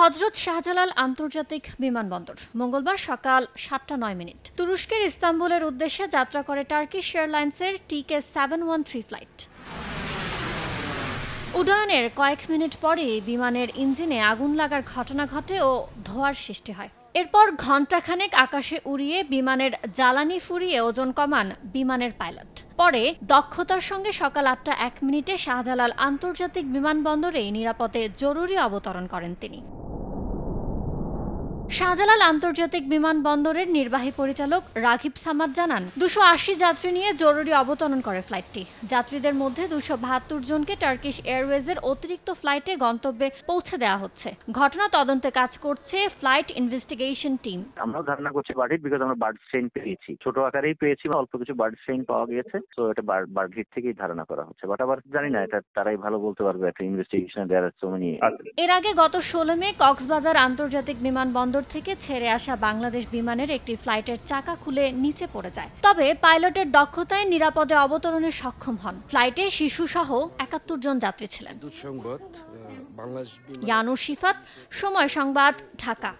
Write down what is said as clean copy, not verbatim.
হযরত শাহজালাল আন্তর্জাতিক বিমানবন্দর মঙ্গলবার সকাল ৭টা ৯ মিনিট তুরস্কের ইস্তাম্বুলের উদ্দেশ্যে যাত্রা করে টার্কিশ এয়ারলাইন্সের TK713 ফ্লাইট। উড্ডয়নের কয়েক মিনিট পরে বিমানের ইঞ্জিনে আগুন লাগার ঘটনা ঘটে ও ধোঁয়ার সৃষ্টি হয়। এরপর ঘণ্টাখানেক আকাশে উড়িয়ে বিমানের জ্বালানি ফুরিয়ে ওজন কমান বিমানের পাইলট। পরে দক্ষতার সঙ্গে সকাল ৮টা ১ মিনিটে শাহজালাল আন্তর্জাতিক বিমানবন্দরে নিরাপদে জরুরি অবতরণ করেন তিনি। শাহজালাল আন্তর্জাতিক বিমানবন্দরের নির্বাহী পরিচালক রাঘিব সামাদ জানান, ২৮০ যাত্রী নিয়ে জরুরি অবতরণ করে ফ্লাইটটি। যাত্রীদের মধ্যে ২৭২ জনকে টার্কিশ এয়ারওয়েজের অতিরিক্ত ফ্লাইটে গন্তব্যে পৌঁছে দেওয়া হচ্ছে। ঘটনা তদন্তে কাজ করছে ফ্লাইট ইনভেস্টিগেশন টিম। আমরা ধারণা করছি বার্ড বিকজ আমরা বার্ড স্ট্রেইন পেয়েছি, ছোট আকারেই পেয়েছি, অল্প কিছু বার্ড স্ট্রেইন পাওয়া গিয়েছে। তো এটা বার্ড হিট থেকেই ধারণা করা হচ্ছে, বাট আবার জানি না, এটা তারাই ভালো বলতে পারবে। একটা ইনভেস্টিগেশন দেয়ার সো মেনি। এর আগে গত ১৬ মে কক্সবাজার আন্তর্জাতিক বিমানবন্দর থেকে ছেড়ে আসা বাংলাদেশ বিমানের একটি ফ্লাইটের চাকা খুলে নিচে পড়ে যায়। তবে পাইলটের দক্ষতায় নিরাপদে অবতরণে সক্ষম হন। ফ্লাইটে শিশুসহ ৭১ জন যাত্রী ছিলেন। ইয়ানুর শিফাত, সময় সংবাদ, ঢাকা।